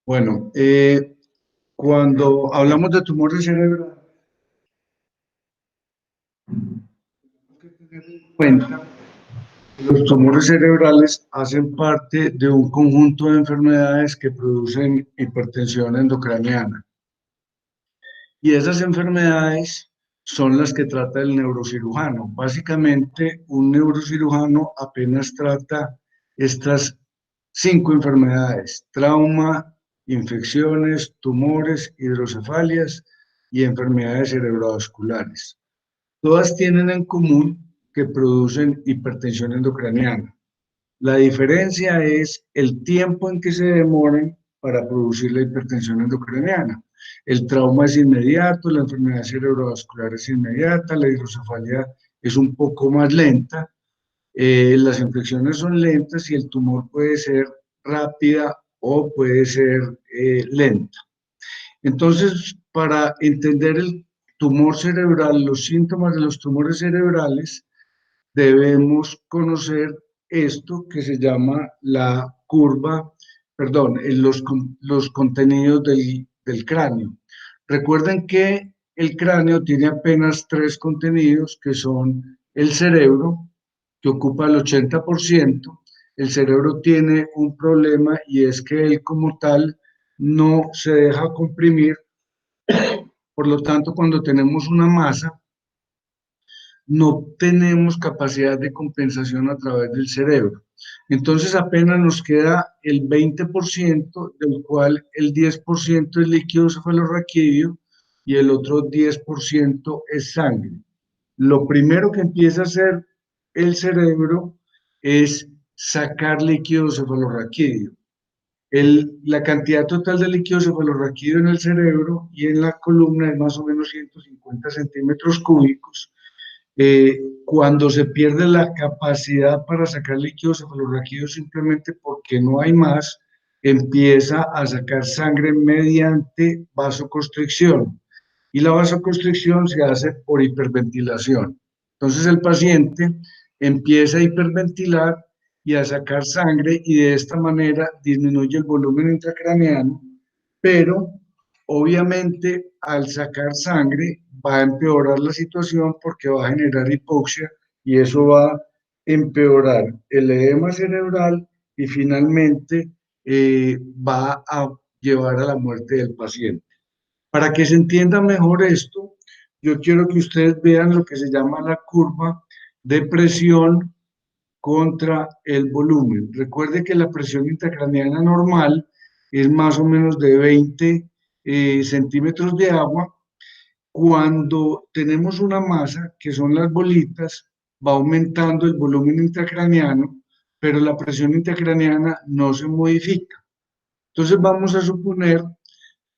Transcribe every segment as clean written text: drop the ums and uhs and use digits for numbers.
Bueno, cuando hablamos de tumores cerebrales, hay que tener en cuenta que los tumores cerebrales hacen parte de un conjunto de enfermedades que producen hipertensión endocraniana. Y esas enfermedades son las que trata el neurocirujano. Básicamente, un neurocirujano apenas trata estas cinco enfermedades: trauma, infecciones, tumores, hidrocefalias y enfermedades cerebrovasculares. Todas tienen en común que producen hipertensión endocraniana. La diferencia es el tiempo en que se demoran para producir la hipertensión endocraniana. El trauma es inmediato, la enfermedad cerebrovascular es inmediata, la hidrocefalia es un poco más lenta, las infecciones son lentas y el tumor puede ser rápida o puede ser lenta. Entonces, para entender el tumor cerebral, los síntomas de los tumores cerebrales, debemos conocer esto que se llama la curva, perdón, los contenidos del cráneo. Recuerden que el cráneo tiene apenas tres contenidos, que son el cerebro, que ocupa el 80%. El cerebro tiene un problema y es que él como tal no se deja comprimir. Por lo tanto, cuando tenemos una masa, no tenemos capacidad de compensación a través del cerebro. Entonces apenas nos queda el 20%, del cual el 10% es líquido cefalorraquídeo y el otro 10% es sangre. Lo primero que empieza a hacer el cerebro es sacar líquido cefalorraquídeo. La cantidad total de líquido cefalorraquídeo en el cerebro y en la columna es más o menos 150 centímetros cúbicos. Cuando se pierde la capacidad para sacar líquido cefalorraquídeo simplemente porque no hay más, empieza a sacar sangre mediante vasoconstricción. Y la vasoconstricción se hace por hiperventilación. Entonces el paciente empieza a hiperventilar y a sacar sangre y de esta manera disminuye el volumen intracraneano, pero obviamente al sacar sangre va a empeorar la situación porque va a generar hipoxia y eso va a empeorar el edema cerebral y finalmente va a llevar a la muerte del paciente. Para que se entienda mejor esto, yo quiero que ustedes vean lo que se llama la curva de presión contra el volumen. Recuerde que la presión intracraneana normal es más o menos de 20 centímetros de agua. Cuando tenemos una masa, que son las bolitas, va aumentando el volumen intracraneano, pero la presión intracraneana no se modifica. Entonces vamos a suponer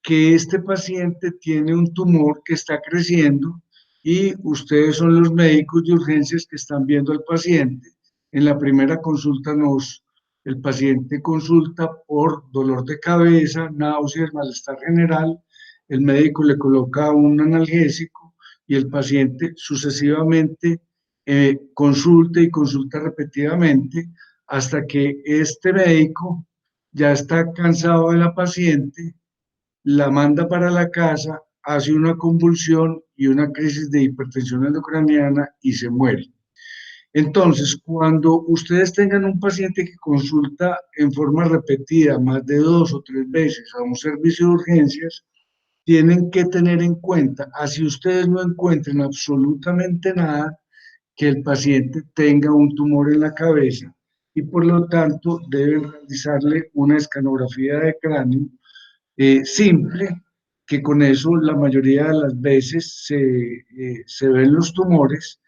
que este paciente tiene un tumor que está creciendo y ustedes son los médicos de urgencias que están viendo al paciente. En la primera consulta el paciente consulta por dolor de cabeza, náuseas, malestar general, el médico le coloca un analgésico y el paciente sucesivamente consulta y consulta repetidamente hasta que este médico ya está cansado de la paciente, la manda para la casa, hace una convulsión y una crisis de hipertensión endocraniana y se muere. Entonces, cuando ustedes tengan un paciente que consulta en forma repetida, más de 2 o 3 veces a un servicio de urgencias, tienen que tener en cuenta, así ustedes no encuentren absolutamente nada, que el paciente tenga un tumor en la cabeza y por lo tanto deben realizarle una escanografía de cráneo simple, que con eso la mayoría de las veces se ven los tumores.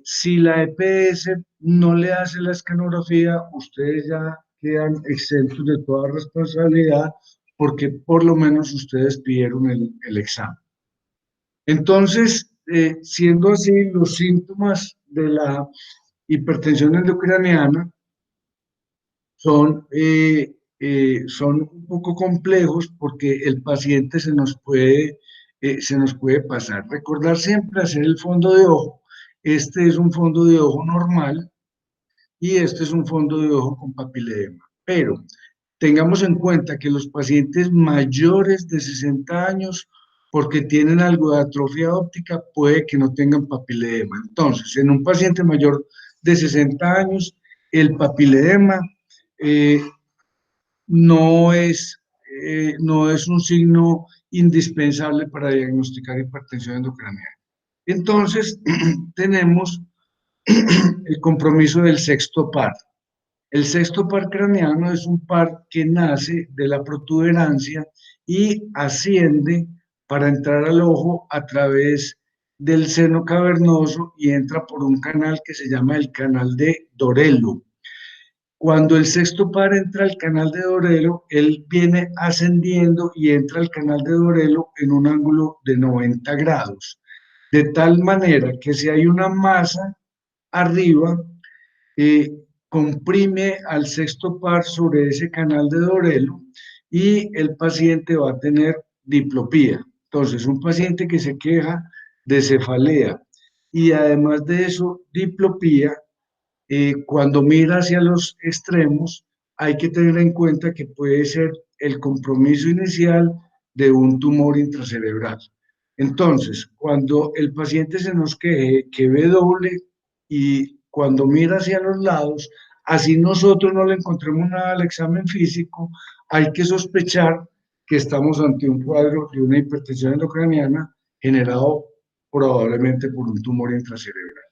Si la EPS no le hace la escanografía, ustedes ya quedan exentos de toda responsabilidad porque por lo menos ustedes pidieron el examen. Entonces, siendo así, los síntomas de la hipertensión endocraniana son un poco complejos porque el paciente se nos puede pasar. Recordar siempre hacer el fondo de ojo. Este es un fondo de ojo normal y este es un fondo de ojo con papiledema. Pero tengamos en cuenta que los pacientes mayores de 60 años, porque tienen algo de atrofia óptica, puede que no tengan papiledema. Entonces, en un paciente mayor de 60 años, el papiledema eh, no es, no es un signo indispensable para diagnosticar hipertensión endocrinal. Entonces, tenemos el compromiso del sexto par. El sexto par craneano es un par que nace de la protuberancia y asciende para entrar al ojo a través del seno cavernoso y entra por un canal que se llama el canal de Dorelo. Cuando el sexto par entra al canal de Dorelo, él viene ascendiendo y entra al canal de Dorelo en un ángulo de 90 grados, de tal manera que si hay una masa arriba, eh, comprime al sexto par sobre ese canal de Dorelo y el paciente va a tener diplopía. Entonces, un paciente que se queja de cefalea y además de eso, diplopía, cuando mira hacia los extremos, hay que tener en cuenta que puede ser el compromiso inicial de un tumor intracerebral. Entonces, cuando el paciente se nos queje que ve doble y cuando mira hacia los lados, así nosotros no le encontremos nada al examen físico, hay que sospechar que estamos ante un cuadro de una hipertensión endocraniana generado probablemente por un tumor intracerebral.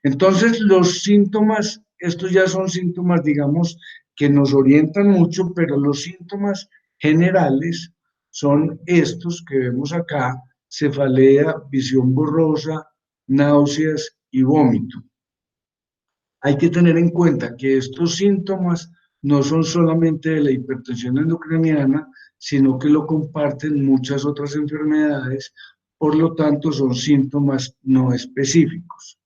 Entonces, los síntomas, estos ya son síntomas, digamos, que nos orientan mucho, pero los síntomas generales son estos que vemos acá: cefalea, visión borrosa, náuseas y vómito. Hay que tener en cuenta que estos síntomas no son solamente de la hipertensión endocrinana, sino que lo comparten muchas otras enfermedades, por lo tanto son síntomas no específicos.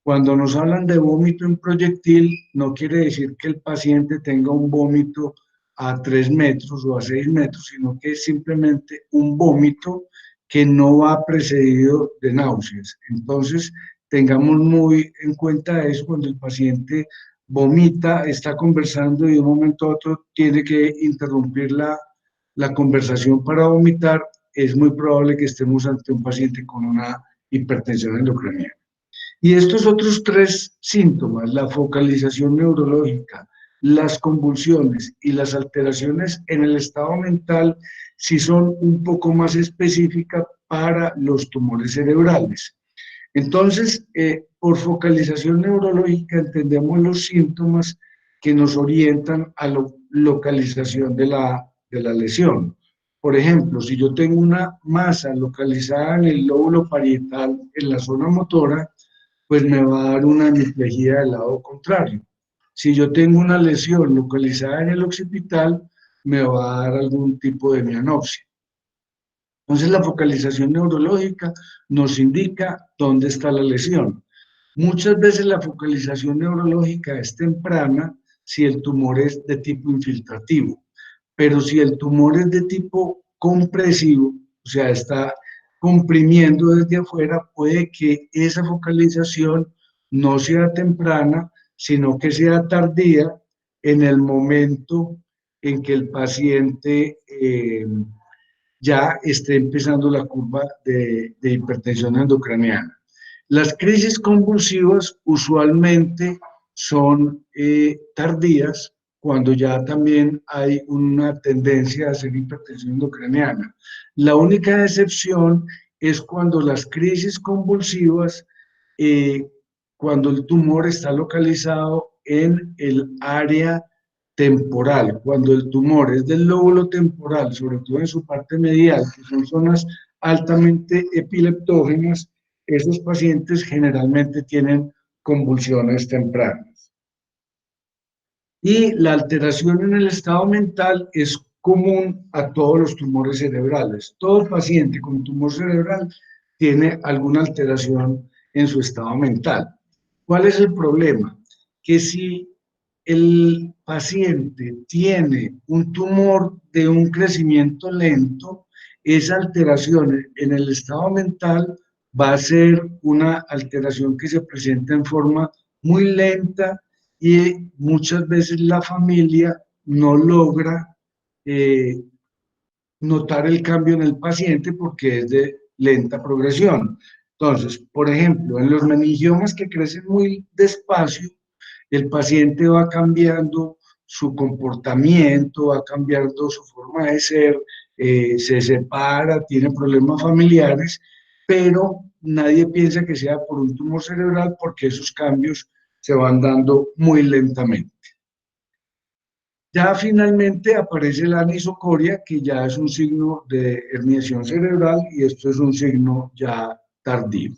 Cuando nos hablan de vómito en proyectil, no quiere decir que el paciente tenga un vómito a 3 metros o a 6 metros, sino que es simplemente un vómito que no va precedido de náuseas. Entonces, tengamos muy en cuenta eso cuando el paciente vomita, está conversando y de un momento a otro tiene que interrumpir la conversación para vomitar. Es muy probable que estemos ante un paciente con una hipertensión endocrinal. Y estos otros tres síntomas, la focalización neurológica, las convulsiones y las alteraciones en el estado mental, sí son un poco más específicas para los tumores cerebrales. Entonces, por focalización neurológica entendemos los síntomas que nos orientan a la localización de la lesión. Por ejemplo, si yo tengo una masa localizada en el lóbulo parietal, en la zona motora, pues me va a dar una hemiplegia del lado contrario. Si yo tengo una lesión localizada en el occipital, me va a dar algún tipo de mianopsia. Entonces, la focalización neurológica nos indica dónde está la lesión. Muchas veces la focalización neurológica es temprana si el tumor es de tipo infiltrativo, pero si el tumor es de tipo compresivo, o sea, está comprimiendo desde afuera, puede que esa focalización no sea temprana, sino que sea tardía en el momento en que el paciente ya esté empezando la curva de hipertensión endocraniana. Las crisis convulsivas usualmente son tardías cuando ya también hay una tendencia a hacer hipertensión endocraniana. La única excepción es cuando las crisis convulsivas, eh, cuando el tumor está localizado en el área temporal, cuando el tumor es del lóbulo temporal, sobre todo en su parte medial, que son zonas altamente epileptógenas, esos pacientes generalmente tienen convulsiones tempranas. Y la alteración en el estado mental es común a todos los tumores cerebrales. Todo paciente con tumor cerebral tiene alguna alteración en su estado mental. ¿Cuál es el problema? Que si el paciente tiene un tumor de un crecimiento lento, esa alteración en el estado mental va a ser una alteración que se presenta en forma muy lenta y muchas veces la familia no logra eh, notar el cambio en el paciente porque es de lenta progresión. Entonces, por ejemplo, en los meningiomas que crecen muy despacio, el paciente va cambiando su comportamiento, va cambiando su forma de ser, se separa, tiene problemas familiares, pero nadie piensa que sea por un tumor cerebral porque esos cambios se van dando muy lentamente. Ya finalmente aparece la anisocoria, que ya es un signo de herniación cerebral y esto es un signo ya tardío.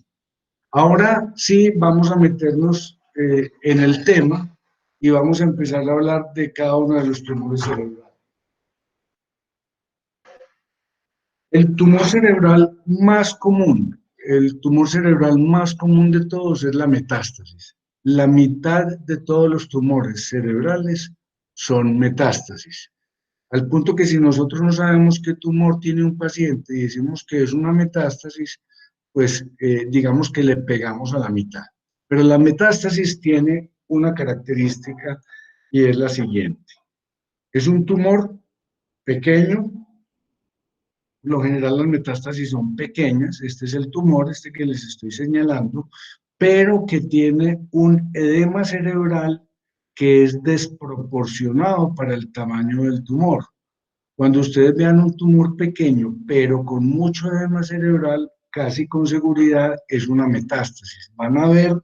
Ahora sí vamos a meternos en el tema y vamos a empezar a hablar de cada uno de los tumores cerebrales. El tumor cerebral más común, el tumor cerebral más común de todos es la metástasis. La mitad de todos los tumores cerebrales son metástasis. Al punto que si nosotros no sabemos qué tumor tiene un paciente y decimos que es una metástasis, pues digamos que le pegamos a la mitad. Pero la metástasis tiene una característica y es la siguiente. Es un tumor pequeño, lo general las metástasis son pequeñas, este es el tumor, este que les estoy señalando, pero que tiene un edema cerebral que es desproporcionado para el tamaño del tumor. Cuando ustedes vean un tumor pequeño, pero con mucho edema cerebral, casi con seguridad es una metástasis. Van a ver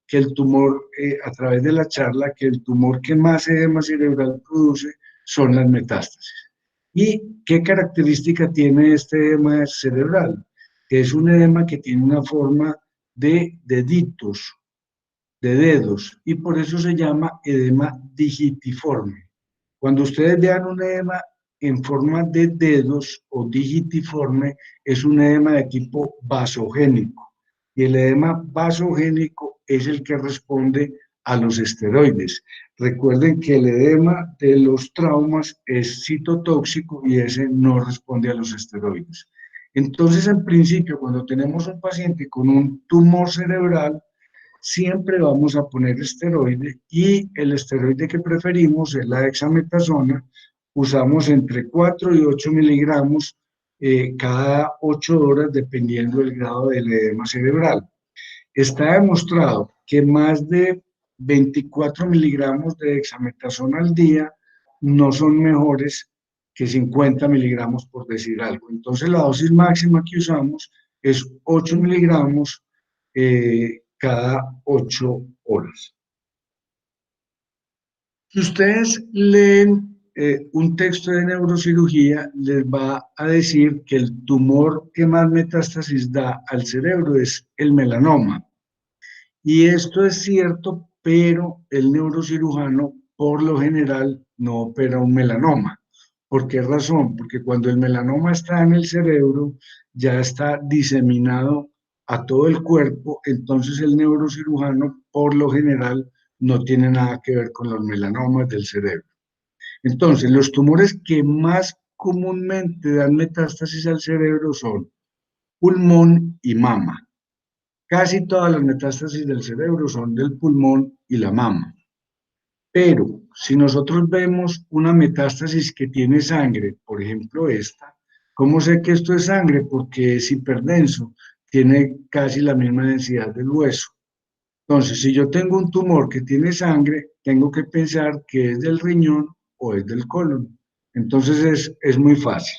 que el tumor, a través de la charla, que el tumor que más edema cerebral produce son las metástasis. ¿Y qué característica tiene este edema cerebral? Que es un edema que tiene una forma de deditos, de dedos, y por eso se llama edema digitiforme. Cuando ustedes vean un edema en forma de dedos o digitiforme, es un edema de tipo vasogénico. Y el edema vasogénico es el que responde a los esteroides. Recuerden que el edema de los traumas es citotóxico y ese no responde a los esteroides. Entonces, en principio, cuando tenemos un paciente con un tumor cerebral, siempre vamos a poner esteroide y el esteroide que preferimos es la dexametasona. Usamos entre 4 y 8 miligramos cada 8 horas dependiendo del grado del edema cerebral. Está demostrado que más de 24 miligramos de dexametasona al día no son mejores que 50 miligramos, por decir algo. Entonces la dosis máxima que usamos es 8 miligramos cada 8 horas. Si ustedes leen un texto de neurocirugía, les va a decir que el tumor que más metástasis da al cerebro es el melanoma. Y esto es cierto, pero el neurocirujano por lo general no opera un melanoma. ¿Por qué razón? Porque cuando el melanoma está en el cerebro, ya está diseminado a todo el cuerpo, entonces el neurocirujano por lo general no tiene nada que ver con los melanomas del cerebro. Entonces, los tumores que más comúnmente dan metástasis al cerebro son pulmón y mama. Casi todas las metástasis del cerebro son del pulmón y la mama. Pero si nosotros vemos una metástasis que tiene sangre, por ejemplo esta, ¿cómo sé que esto es sangre? Porque es hiperdenso, tiene casi la misma densidad del hueso. Entonces, si yo tengo un tumor que tiene sangre, tengo que pensar que es del riñón o es del colon. Entonces es muy fácil.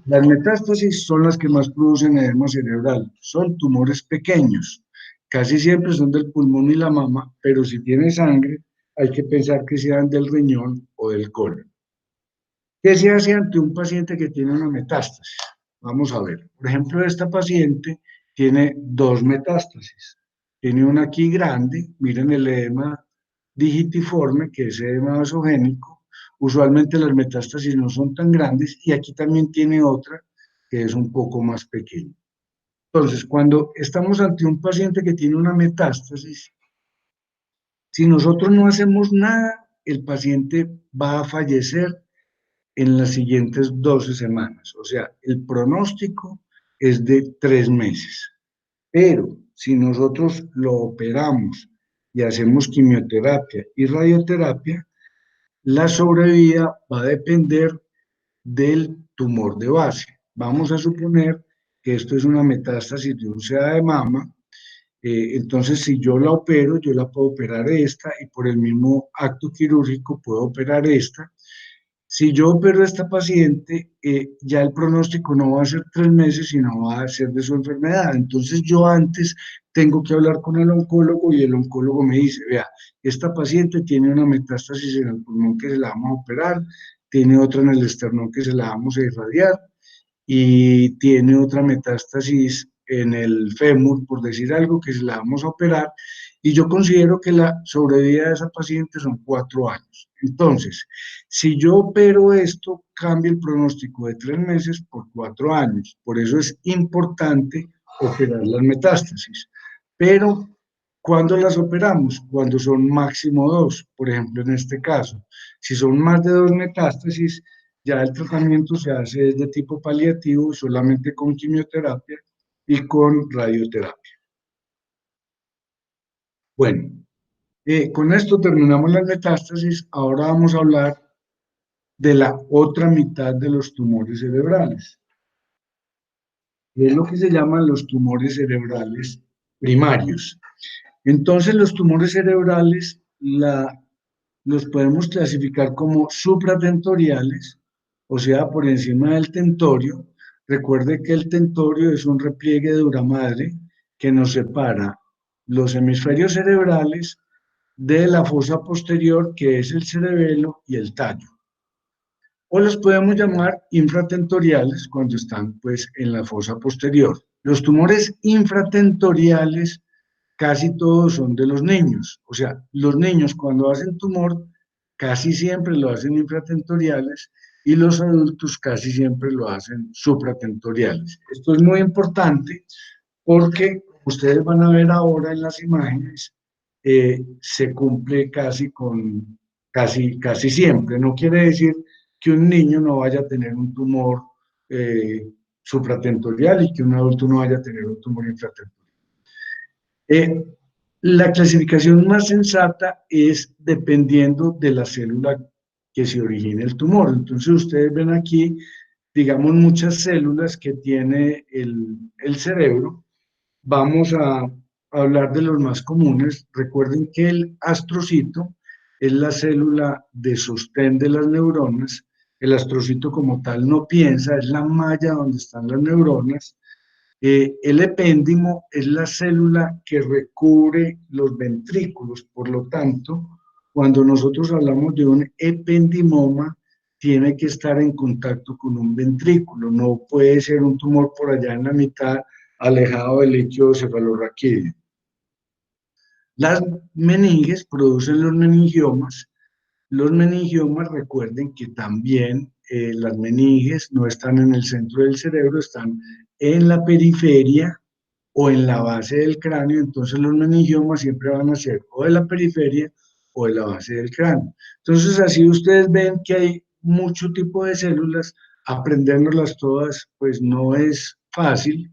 Las metástasis son las que más producen edema cerebral. Son tumores pequeños. Casi siempre son del pulmón y la mama, pero si tiene sangre, hay que pensar que sean del riñón o del colon. ¿Qué se hace ante un paciente que tiene una metástasis? Vamos a ver. Por ejemplo, esta paciente tiene dos metástasis. Tiene una aquí grande, miren el edema digitiforme, que es edema vasogénico. Usualmente las metástasis no son tan grandes y aquí también tiene otra que es un poco más pequeña. Entonces, cuando estamos ante un paciente que tiene una metástasis, si nosotros no hacemos nada, el paciente va a fallecer en las siguientes 12 semanas. O sea, el pronóstico es de 3 meses. Pero si nosotros lo operamos y hacemos quimioterapia y radioterapia, la sobrevida va a depender del tumor de base. Vamos a suponer que esto es una metástasis de un SEA de mama. Entonces, si yo la opero, yo la puedo operar esta y por el mismo acto quirúrgico puedo operar esta. Si yo opero a esta paciente, ya el pronóstico no va a ser 3 meses, sino va a ser de su enfermedad. Entonces yo antes tengo que hablar con el oncólogo y el oncólogo me dice, vea, esta paciente tiene una metástasis en el pulmón que se la vamos a operar, tiene otra en el esternón que se la vamos a irradiar y tiene otra metástasis en el fémur, por decir algo, que se la vamos a operar, y yo considero que la sobrevida de esa paciente son 4 años. Entonces, si yo opero esto, cambia el pronóstico de 3 meses por 4 años. Por eso es importante operar las metástasis. Pero, ¿cuándo las operamos? Cuando son máximo dos, por ejemplo, en este caso. Si son más de dos metástasis, ya el tratamiento se hace de tipo paliativo, solamente con quimioterapia y con radioterapia. Bueno, con esto terminamos las metástasis. Ahora vamos a hablar de la otra mitad de los tumores cerebrales, que es lo que se llaman los tumores cerebrales primarios. Entonces, los tumores cerebrales los podemos clasificar como supratentoriales, o sea, por encima del tentorio. Recuerde que el tentorio es un repliegue de dura madre que nos separa los hemisferios cerebrales de la fosa posterior, que es el cerebelo y el tallo. O los podemos llamar infratentoriales cuando están pues en la fosa posterior. Los tumores infratentoriales casi todos son de los niños. O sea, los niños cuando hacen tumor casi siempre lo hacen infratentoriales y los adultos casi siempre lo hacen supratentoriales. Esto es muy importante porque ustedes van a ver ahora en las imágenes, se cumple casi siempre. No quiere decir que un niño no vaya a tener un tumor supratentorial y que un adulto no vaya a tener un tumor infratentorial. Eh, la clasificación más sensata es dependiendo de la célula que se origine el tumor. Entonces ustedes ven aquí, digamos, muchas células que tiene el cerebro. Vamos a hablar de los más comunes. Recuerden que el astrocito es la célula de sostén de las neuronas. El astrocito como tal no piensa, es la malla donde están las neuronas. El epéndimo es la célula que recubre los ventrículos, por lo tanto, cuando nosotros hablamos de un ependimoma, tiene que estar en contacto con un ventrículo, no puede ser un tumor por allá en la mitad, alejado del líquido cefalorraquídeo. Las meninges producen los meningiomas. Los meningiomas, recuerden que también las meninges no están en el centro del cerebro, están en la periferia o en la base del cráneo. Entonces los meningiomas siempre van a ser o de la periferia o de la base del cráneo. Entonces así ustedes ven que hay mucho tipo de células, aprendérnoslas todas pues no es fácil,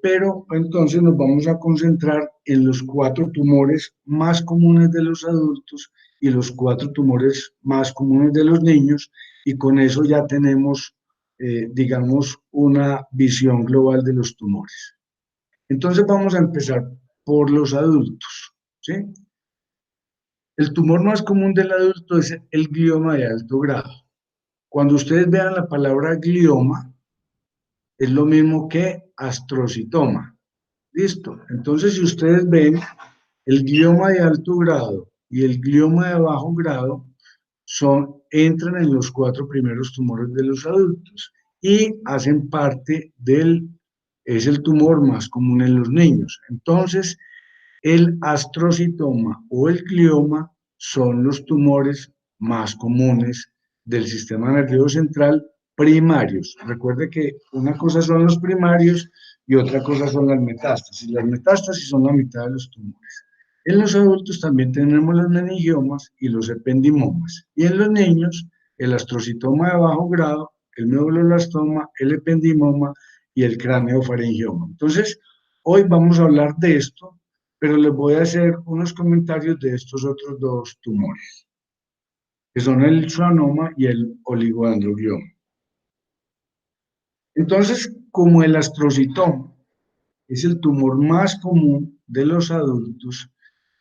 pero entonces nos vamos a concentrar en los 4 tumores más comunes de los adultos y los 4 tumores más comunes de los niños, y con eso ya tenemos, digamos, una visión global de los tumores. Entonces vamos a empezar por los adultos, ¿sí? El tumor más común del adulto es el glioma de alto grado. Cuando ustedes vean la palabra glioma, es lo mismo que astrocitoma. Listo. Entonces, si ustedes ven, el glioma de alto grado y el glioma de bajo grado entran en los 4 primeros tumores de los adultos y hacen parte es el tumor más común en los niños. Entonces, el astrocitoma o el glioma son los tumores más comunes del sistema nervioso central primarios. Recuerde que una cosa son los primarios y otra cosa son las metástasis. Las metástasis son la mitad de los tumores. En los adultos también tenemos los meningiomas y los ependimomas. Y en los niños, el astrocitoma de bajo grado, el medulloblastoma, el ependimoma y el craneofaringioma. Entonces, hoy vamos a hablar de esto, pero les voy a hacer unos comentarios de estos otros 2 tumores, que son el schwannoma y el oligodendroglioma. Entonces, como el astrocitoma es el tumor más común de los adultos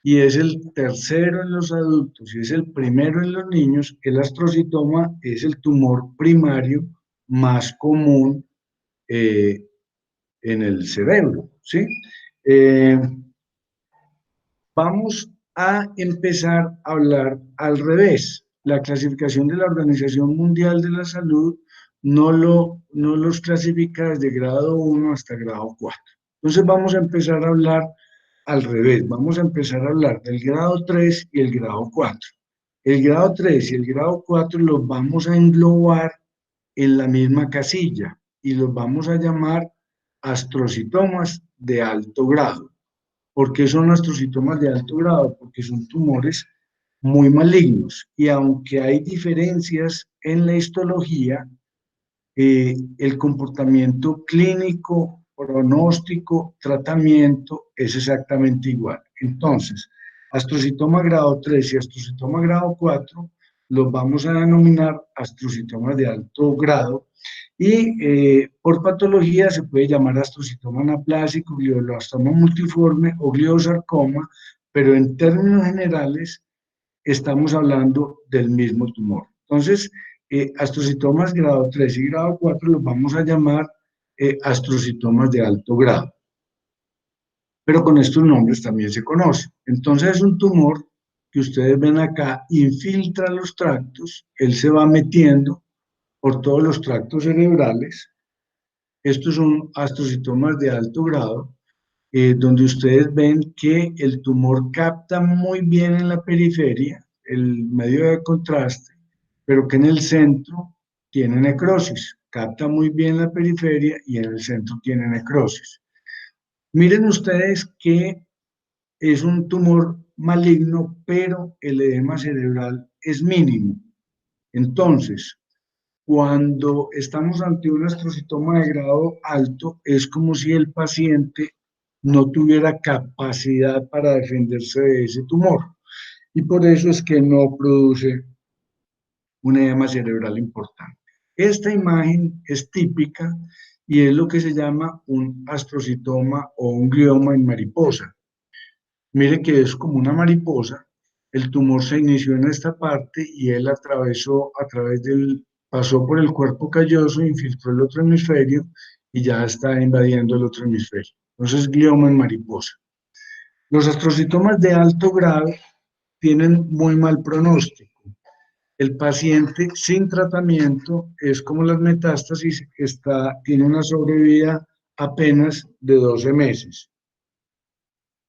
y es el tercero en los adultos y es el primero en los niños, el astrocitoma es el tumor primario más común eh, en el cerebro, ¿sí? Eh, Vamos a empezar a hablar al revés. La clasificación de la Organización Mundial de la Salud no los clasifica desde grado 1 hasta grado 4. Entonces vamos a empezar a hablar al revés. Vamos a empezar a hablar del grado 3 y el grado 4. El grado 3 y el grado 4 los vamos a englobar en la misma casilla y los vamos a llamar astrocitomas de alto grado. ¿Por qué son astrocitomas de alto grado? Porque son tumores muy malignos y aunque hay diferencias en la histología, el comportamiento clínico, pronóstico, tratamiento es exactamente igual. Entonces, astrocitoma grado 3 y astrocitoma grado 4 los vamos a denominar astrocitomas de alto grado y por patología se puede llamar astrocitoma anaplásico, glioblastoma multiforme o gliosarcoma, pero en términos generales estamos hablando del mismo tumor. Entonces, astrocitomas grado 3 y grado 4 los vamos a llamar astrocitomas de alto grado, pero con estos nombres también se conoce. Entonces, es un tumor que ustedes ven acá, infiltra los tractos, él se va metiendo por todos los tractos cerebrales. Estos son astrocitomas de alto grado, donde ustedes ven que el tumor capta muy bien en la periferia, el medio de contraste, pero que en el centro tiene necrosis. Capta muy bien la periferia y en el centro tiene necrosis. Miren ustedes que es un tumor maligno, pero el edema cerebral es mínimo. Entonces, cuando estamos ante un astrocitoma de grado alto, es como si el paciente no tuviera capacidad para defenderse de ese tumor. Y por eso es que no produce un edema cerebral importante. Esta imagen es típica y es lo que se llama un astrocitoma o un glioma en mariposa. Mire que es como una mariposa, el tumor se inició en esta parte y él atravesó a través del, pasó por el cuerpo calloso, infiltró el otro hemisferio y ya está invadiendo el otro hemisferio. Entonces, glioma en mariposa. Los astrocitomas de alto grado tienen muy mal pronóstico. El paciente sin tratamiento es como las metástasis, tiene una sobrevida apenas de 12 meses.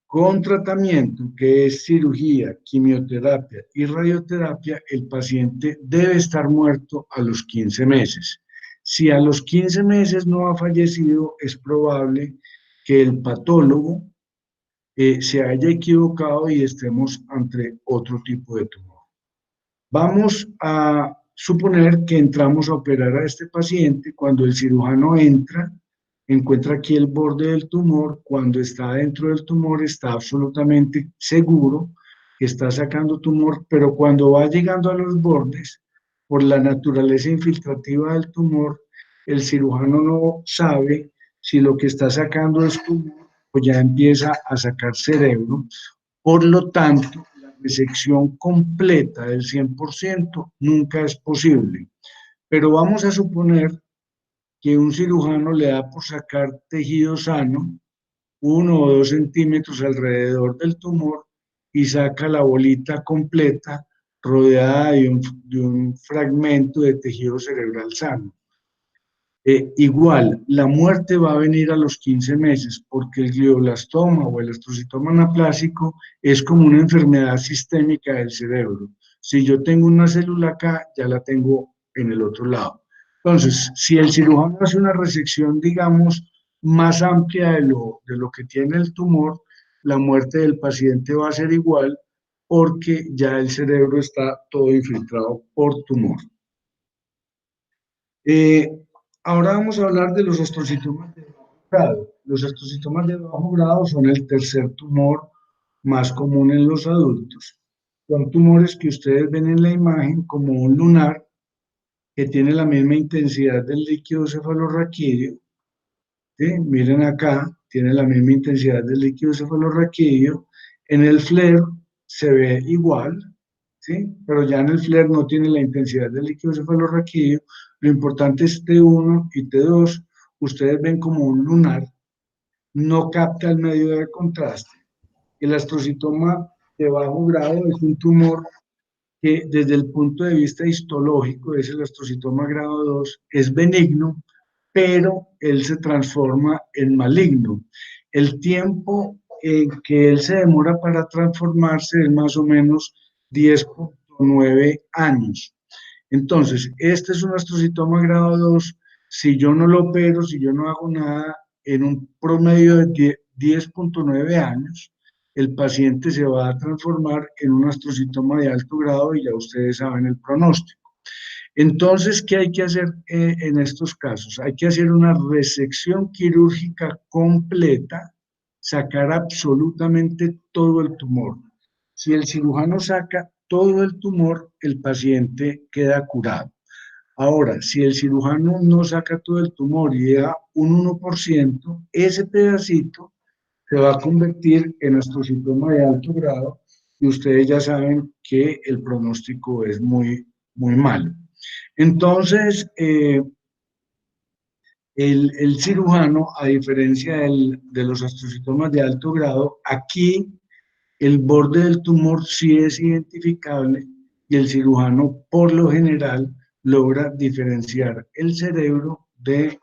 Con tratamiento, que es cirugía, quimioterapia y radioterapia, el paciente debe estar muerto a los 15 meses. Si a los 15 meses no ha fallecido, es probable que el patólogo se haya equivocado y estemos ante otro tipo de tumor. Vamos a suponer que entramos a operar a este paciente. Cuando el cirujano entra, encuentra aquí el borde del tumor. Cuando está dentro del tumor está absolutamente seguro que está sacando tumor, pero cuando va llegando a los bordes, por la naturaleza infiltrativa del tumor, el cirujano no sabe si lo que está sacando es tumor o ya empieza a sacar cerebro. Por lo tanto, la resección completa del 100% nunca es posible. Pero vamos a suponer que un cirujano le da por sacar tejido sano, 1 o 2 centímetros alrededor del tumor, y saca la bolita completa rodeada de un fragmento de tejido cerebral sano. Igual, la muerte va a venir a los 15 meses porque el glioblastoma o el astrocitoma anaplásico es como una enfermedad sistémica del cerebro. Si yo tengo una célula acá, ya la tengo en el otro lado. Entonces, si el cirujano hace una resección, digamos, más amplia de lo que tiene el tumor, la muerte del paciente va a ser igual porque ya el cerebro está todo infiltrado por tumor. Eh, Ahora vamos a hablar de los astrocitomas de bajo grado. Los astrocitomas de bajo grado son el tercer tumor más común en los adultos. Son tumores que ustedes ven en la imagen como un lunar que tiene la misma intensidad del líquido cefalorraquídeo, ¿sí? Miren acá, tiene la misma intensidad del líquido cefalorraquídeo. En el FLAIR se ve igual, ¿sí? Pero ya en el FLAIR no tiene la intensidad del líquido cefalorraquídeo. Lo importante es T1 y T2. Ustedes ven como un lunar, no capta el medio de contraste. El astrocitoma de bajo grado es un tumor que desde el punto de vista histológico, es el astrocitoma grado 2, es benigno, pero él se transforma en maligno. El tiempo en que él se demora para transformarse es más o menos 10,9 años. Entonces, este es un astrocitoma grado 2. Si yo no lo opero, si yo no hago nada, en un promedio de 10,9 años, el paciente se va a transformar en un astrocitoma de alto grado y ya ustedes saben el pronóstico. Entonces, ¿qué hay que hacer en estos casos? Hay que hacer una resección quirúrgica completa, sacar absolutamente todo el tumor. Si el cirujano saca todo el tumor, el paciente queda curado. Ahora, si el cirujano no saca todo el tumor y da un 1%, ese pedacito se va a convertir en astrocitoma de alto grado y ustedes ya saben que el pronóstico es muy, muy malo. Entonces, el cirujano, a diferencia de los astrocitomas de alto grado, aquí el borde del tumor sí es identificable y el cirujano, por lo general, logra diferenciar el cerebro del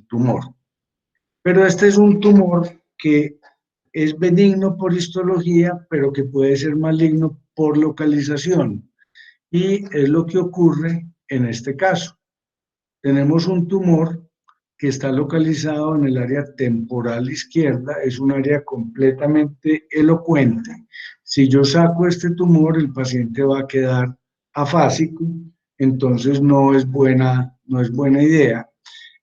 tumor. Pero este es un tumor que es benigno por histología, pero que puede ser maligno por localización. Y es lo que ocurre en este caso. Tenemos un tumor que está localizado en el área temporal izquierda, es un área completamente elocuente. Si yo saco este tumor, el paciente va a quedar afásico, entonces no es buena idea.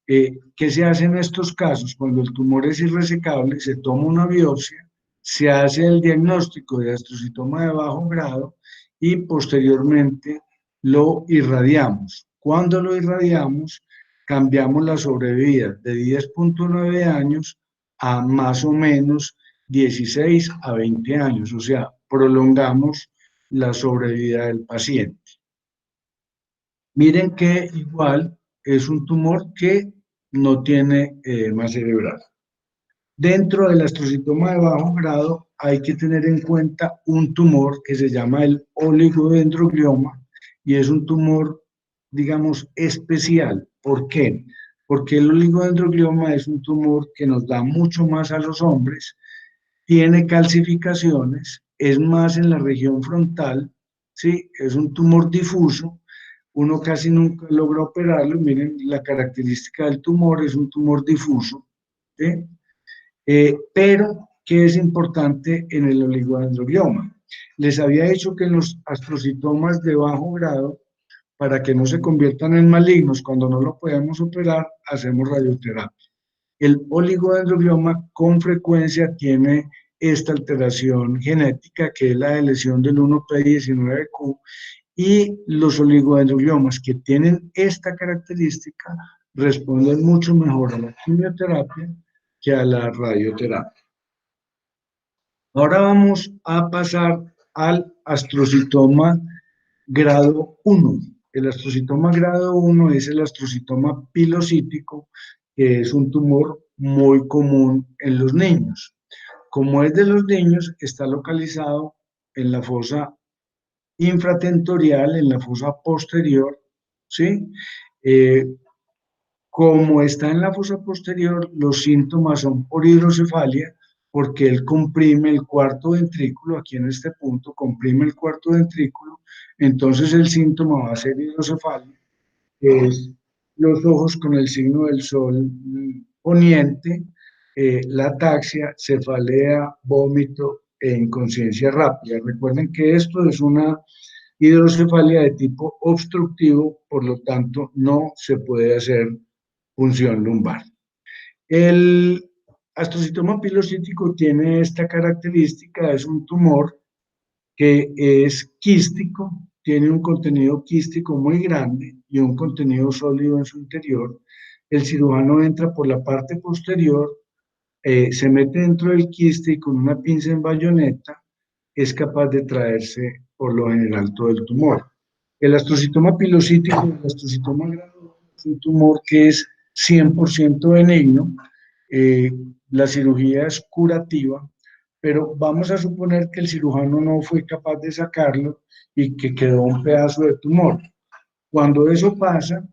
¿Qué se hace en estos casos? Cuando el tumor es irresecable, se toma una biopsia, se hace el diagnóstico de astrocitoma de bajo grado y posteriormente lo irradiamos. Cuando lo irradiamos, cambiamos la sobrevida de 10,9 años a más o menos 16 a 20 años, o sea, prolongamos la sobrevida del paciente. Miren que igual es un tumor que no tiene edema cerebral. Dentro del astrocitoma de bajo grado hay que tener en cuenta un tumor que se llama el oligodendroglioma y es un tumor, digamos, especial. ¿Por qué? Porque el oligodendroglioma es un tumor que nos da mucho más a los hombres, tiene calcificaciones, es más en la región frontal, ¿sí? Es un tumor difuso, uno casi nunca logra operarlo. Miren, la característica del tumor es un tumor difuso, ¿sí? Pero, ¿qué es importante en el oligodendroglioma? Les había dicho que en los astrocitomas de bajo grado, para que no se conviertan en malignos, cuando no lo podemos operar, hacemos radioterapia. El oligodendroglioma con frecuencia tiene esta alteración genética, que es la de lesión del 1p19q, y los oligodendrogliomas que tienen esta característica responden mucho mejor a la quimioterapia que a la radioterapia. Ahora vamos a pasar al astrocitoma grado 1. El astrocitoma grado 1 es el astrocitoma pilocítico, que es un tumor muy común en los niños. Como es de los niños, está localizado en la fosa infratentorial, en la fosa posterior, ¿sí? Como está en la fosa posterior, los síntomas son por hidrocefalia, porque él comprime el cuarto ventrículo, aquí en este punto comprime el cuarto ventrículo, entonces el síntoma va a ser hidrocefalia, que es los ojos con el signo del sol poniente, la ataxia, cefalea, vómito e inconsciencia rápida. Recuerden que esto es una hidrocefalia de tipo obstructivo, por lo tanto no se puede hacer punción lumbar. El astrocitoma pilocítico tiene esta característica, es un tumor que es quístico, tiene un contenido quístico muy grande y un contenido sólido en su interior, el cirujano entra por la parte posterior, se mete dentro del quiste y con una pinza en bayoneta es capaz de traerse por lo general todo el tumor. El astrocitoma pilocítico, el astrocitoma grado es un tumor que es 100% benigno, eh, la cirugía es curativa, pero vamos a suponer que el cirujano no fue capaz de sacarlo y que quedó un pedazo de tumor. Cuando eso pasa,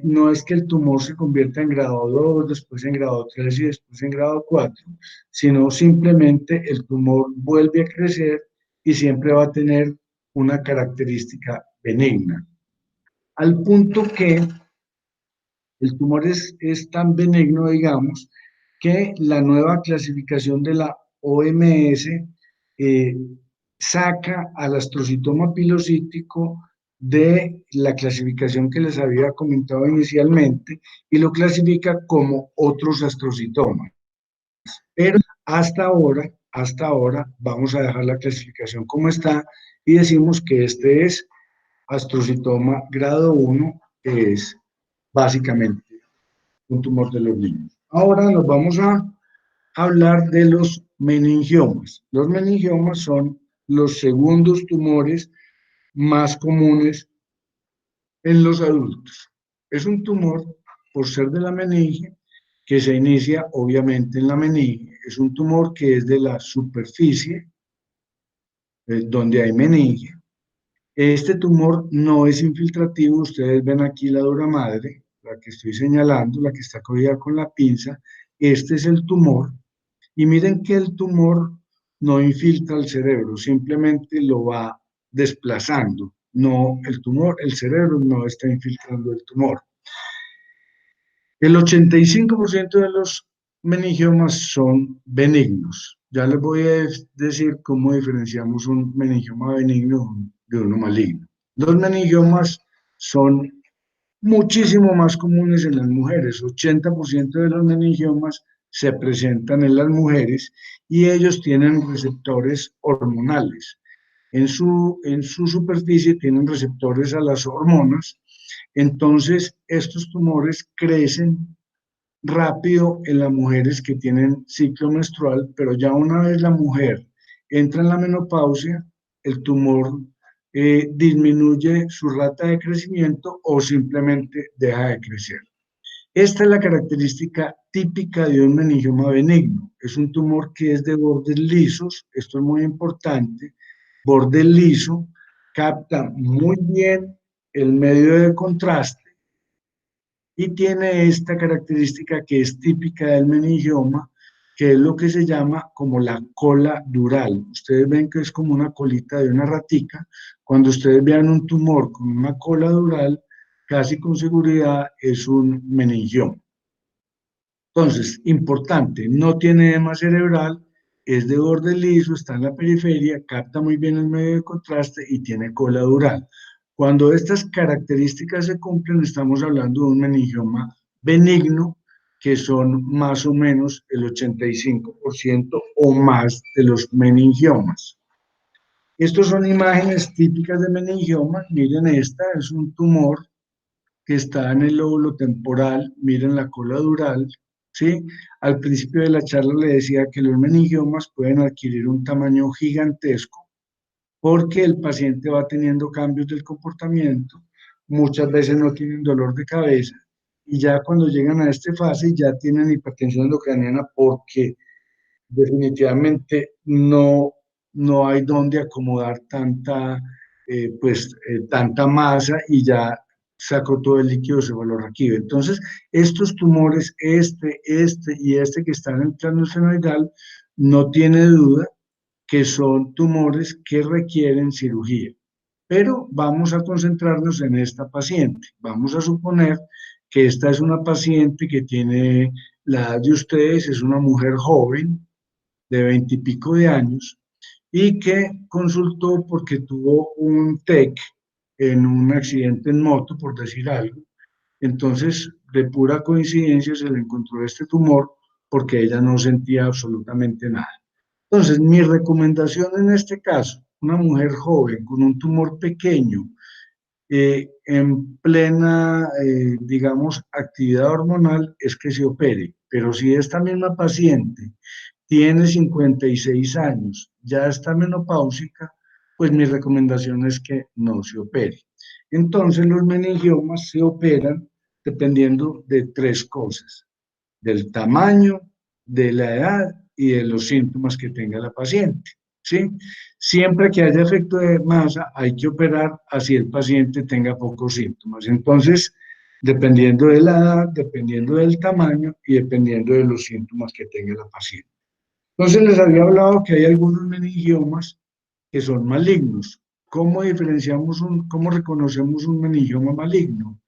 no es que el tumor se convierta en grado 2, después en grado 3 y después en grado 4, sino simplemente el tumor vuelve a crecer y siempre va a tener una característica benigna. Al punto que el tumor es tan benigno, digamos, que la nueva clasificación de la OMS eh, saca al astrocitoma pilocítico de la clasificación que les había comentado inicialmente y lo clasifica como otros astrocitomas. Pero hasta ahora, vamos a dejar la clasificación como está y decimos que este es astrocitoma grado 1, que es básicamente un tumor de los niños. Ahora nos vamos a hablar de los meningiomas. Los meningiomas son los segundos tumores más comunes en los adultos. Es un tumor, por ser de la meninge, que se inicia obviamente en la meninge. Es un tumor que es de la superficie donde hay meninge. Este tumor no es infiltrativo, ustedes ven aquí la dura madre, la que estoy señalando, la que está cogida con la pinza. Este es el tumor. Y miren que el tumor no infiltra el cerebro, simplemente lo va desplazando. No, el tumor, el cerebro no está infiltrando el tumor. El 85% de los meningiomas son benignos. Ya les voy a decir cómo diferenciamos un meningioma benigno de uno maligno. Los meningiomas son muchísimo más comunes en las mujeres. 80% de los meningiomas se presentan en las mujeres y ellos tienen receptores hormonales. En su superficie tienen receptores a las hormonas. Entonces, estos tumores crecen rápido en las mujeres que tienen ciclo menstrual, pero ya una vez la mujer entra en la menopausia, el tumor disminuye su rata de crecimiento o simplemente deja de crecer. Esta es la característica típica de un meningioma benigno. Es un tumor que es de bordes lisos, esto es muy importante, borde liso, capta muy bien el medio de contraste y tiene esta característica que es típica del meningioma, que es lo que se llama como la cola dural. Ustedes ven que es como una colita de una ratica. Cuando ustedes vean un tumor con una cola dural, casi con seguridad es un meningioma. Entonces, importante, no tiene edema cerebral, es de borde liso, está en la periferia, capta muy bien el medio de contraste y tiene cola dural. Cuando estas características se cumplen, estamos hablando de un meningioma benigno, que son más o menos el 85% o más de los meningiomas. Estos son imágenes típicas de meningioma. Miren, esta es un tumor que está en el lóbulo temporal, miren la cola dural, ¿sí? Al principio de la charla le decía que los meningiomas pueden adquirir un tamaño gigantesco porque el paciente va teniendo cambios del comportamiento, muchas veces no tienen dolor de cabeza y ya cuando llegan a esta fase ya tienen hipertensión endocraniana porque definitivamente no hay donde acomodar tanta masa y ya sacó todo el líquido cefalorraquídeo. Entonces, estos tumores, este y este que están en el plano esfenoidal, no tiene duda que son tumores que requieren cirugía. Pero vamos a concentrarnos en esta paciente. Vamos a suponer que esta es una paciente que tiene la edad de ustedes, es una mujer joven, de 20 y pico de años, y que consultó porque tuvo un TEC en un accidente en moto, por decir algo. Entonces, de pura coincidencia, se le encontró este tumor porque ella no sentía absolutamente nada. Entonces, mi recomendación en este caso, una mujer joven con un tumor pequeño en plena, digamos, actividad hormonal, es que se opere. Pero si esta misma paciente tiene 56 años, ya está menopáusica, pues mi recomendación es que no se opere. Entonces los meningiomas se operan dependiendo de tres cosas: del tamaño, de la edad y de los síntomas que tenga la paciente, ¿sí? Siempre que haya efecto de masa, hay que operar así el paciente tenga pocos síntomas. Entonces, dependiendo de la edad, dependiendo del tamaño y dependiendo de los síntomas que tenga la paciente. Entonces, les había hablado que hay algunos meningiomas que son malignos. ¿Cómo diferenciamos cómo reconocemos un meningioma maligno?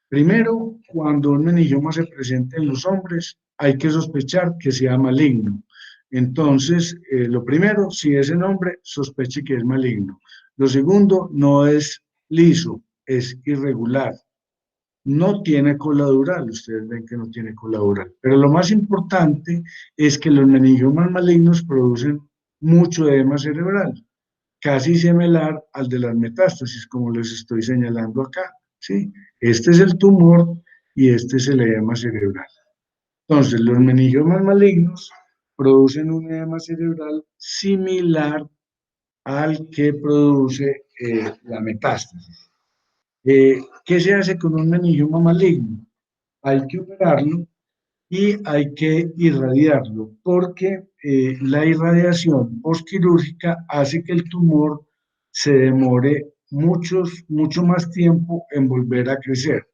Primero, cuando un meningioma se presenta en los hombres, hay que sospechar que sea maligno. Entonces, lo primero, si es en hombre, sospeche que es maligno. Lo segundo, no es liso, es irregular. No tiene cola dural, ustedes ven que no tiene cola dural. Pero lo más importante es que los meningiomas malignos producen mucho edema cerebral, casi similar al de las metástasis, como les estoy señalando acá, ¿sí? Este es el tumor y este es el edema cerebral. Entonces, los meningiomas malignos producen un edema cerebral similar al que produce la metástasis. ¿Qué se hace con un meningioma maligno? Hay que operarlo y hay que irradiarlo, porque la irradiación postquirúrgica hace que el tumor se demore mucho más tiempo en volver a crecer.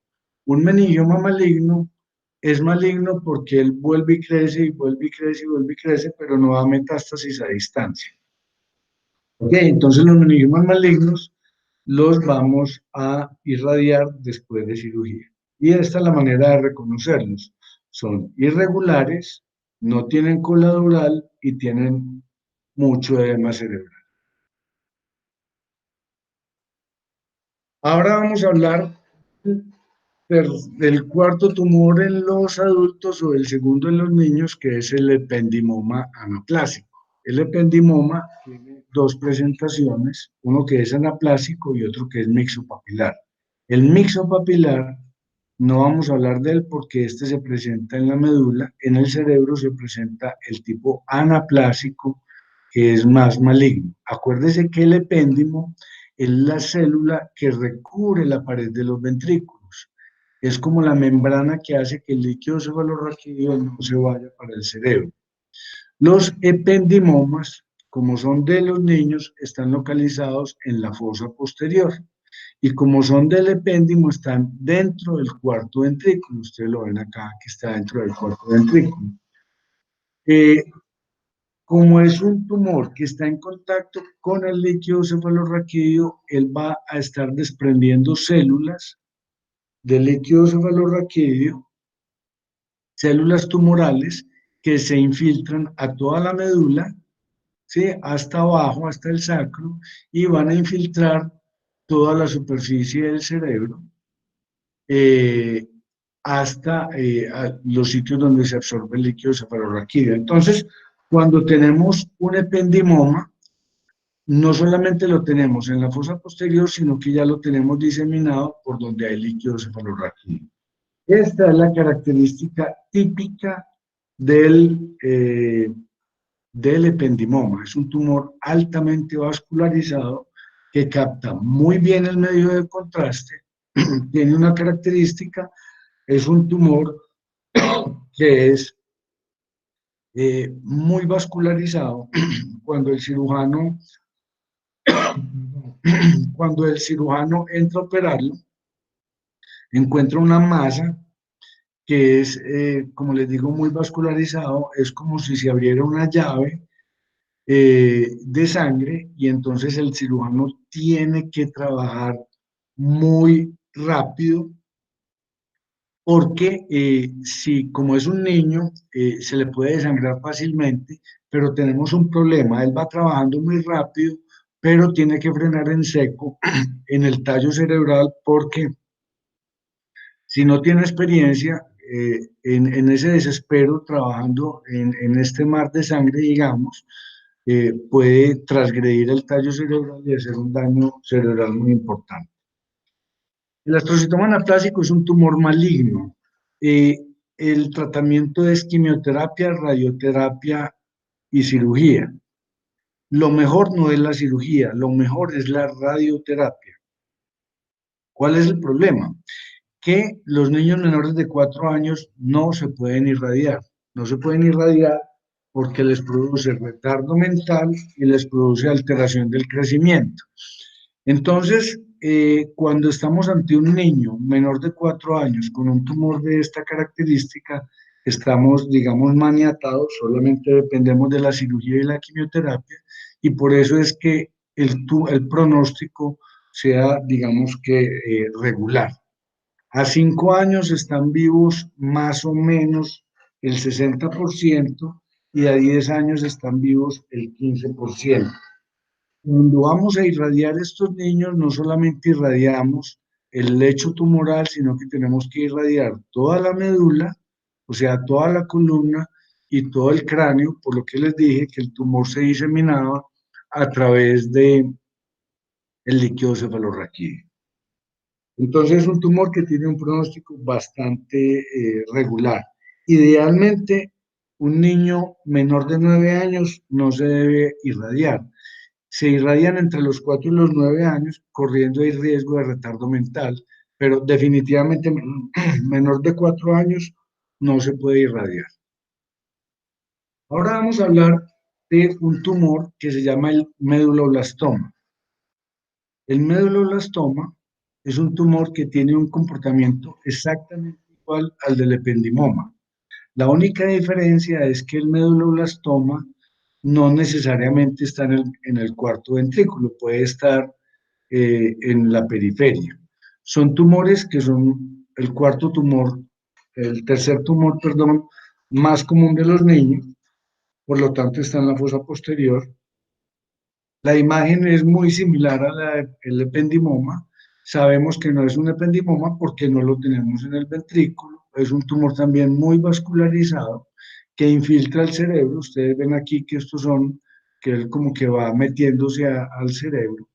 Un meningioma maligno es maligno porque él vuelve y crece y vuelve y crece y vuelve y crece, pero no da metástasis a distancia. Ok, entonces los meningiomas malignos los vamos a irradiar después de cirugía. Y esta es la manera de reconocerlos. Son irregulares, no tienen cola dural y tienen mucho edema cerebral. Ahora vamos a hablar del cuarto tumor en los adultos o del segundo en los niños, que es el ependimoma anaplásico. El ependimoma tiene dos presentaciones, uno que es anaplásico y otro que es mixopapilar. El mixopapilar, no vamos a hablar de él porque este se presenta en la médula, en el cerebro se presenta el tipo anaplásico, que es más maligno. Acuérdese que el epéndimo es la célula que recubre la pared de los ventrículos. Es como la membrana que hace que el líquido cefalorraquídeo no se vaya para el cerebro. Los ependimomas, como son de los niños, están localizados en la fosa posterior. Y como son del epéndimo, están dentro del cuarto ventrículo. Ustedes lo ven acá, que está dentro del cuarto ventrículo. Eh, Como es un tumor que está en contacto con el líquido cefalorraquídeo, él va a estar desprendiendo células del líquido cefalorraquídeo, células tumorales que se infiltran a toda la médula, ¿sí? Hasta abajo, hasta el sacro, y van a infiltrar toda la superficie del cerebro, eh, hasta los sitios donde se absorbe el líquido cefalorraquídeo. Entonces, cuando tenemos un ependimoma, no solamente lo tenemos en la fosa posterior, sino que ya lo tenemos diseminado por donde hay líquido cefalorraquídeo. Esta es la característica típica del ependimoma. Es un tumor altamente vascularizado que capta muy bien el medio de contraste. Tiene una característica, es un tumor que es muy vascularizado. Cuando el cirujano, cuando el cirujano entra a operarlo, encuentra una masa que es, como les digo, muy vascularizado, es como si se abriera una llave de sangre, y entonces el cirujano tiene que trabajar muy rápido porque si como es un niño se le puede desangrar fácilmente, pero tenemos un problema, él va trabajando muy rápido, pero tiene que frenar en seco en el tallo cerebral porque si no tiene experiencia, en ese desespero, trabajando en este mar de sangre, digamos, puede transgredir el tallo cerebral y hacer un daño cerebral muy importante. El astrocitoma anaplásico es un tumor maligno. Eh, el tratamiento es quimioterapia, radioterapia y cirugía. Lo mejor no es la cirugía, lo mejor es la radioterapia. ¿Cuál es el problema? Que los niños menores de 4 años no se pueden irradiar. No se pueden irradiar porque les produce retardo mental y les produce alteración del crecimiento. Entonces, cuando estamos ante un niño menor de 4 años con un tumor de esta característica, estamos, digamos, maniatados, solamente dependemos de la cirugía y la quimioterapia, y por eso es que el pronóstico sea, digamos que, regular. A 5 años están vivos más o menos el 60% y a 10 años están vivos el 15%. Cuando vamos a irradiar estos niños, no solamente irradiamos el lecho tumoral, sino que tenemos que irradiar toda la médula, o sea, toda la columna y todo el cráneo, por lo que les dije que el tumor se diseminaba a través de el líquido cefalorraquídeo. Entonces es un tumor que tiene un pronóstico bastante regular. Idealmente, un niño menor de 9 años no se debe irradiar. Se irradian entre los 4 y los 9 años, corriendo el riesgo de retardo mental, pero definitivamente menor de 4 años no se puede irradiar. Ahora vamos a hablar de un tumor que se llama el meduloblastoma. El meduloblastoma es un tumor que tiene un comportamiento exactamente igual al del ependimoma. La única diferencia es que el meduloblastoma no necesariamente está en el cuarto ventrículo, puede estar en la periferia. Son tumores que son el cuarto tumor, el tercer tumor, perdón, más común de los niños, por lo tanto está en la fosa posterior. La imagen es muy similar a la del ependimoma. Sabemos que no es un ependimoma porque no lo tenemos en el ventrículo. Es un tumor también muy vascularizado que infiltra el cerebro. Ustedes ven aquí que estos son, que él como que va metiéndose al cerebro.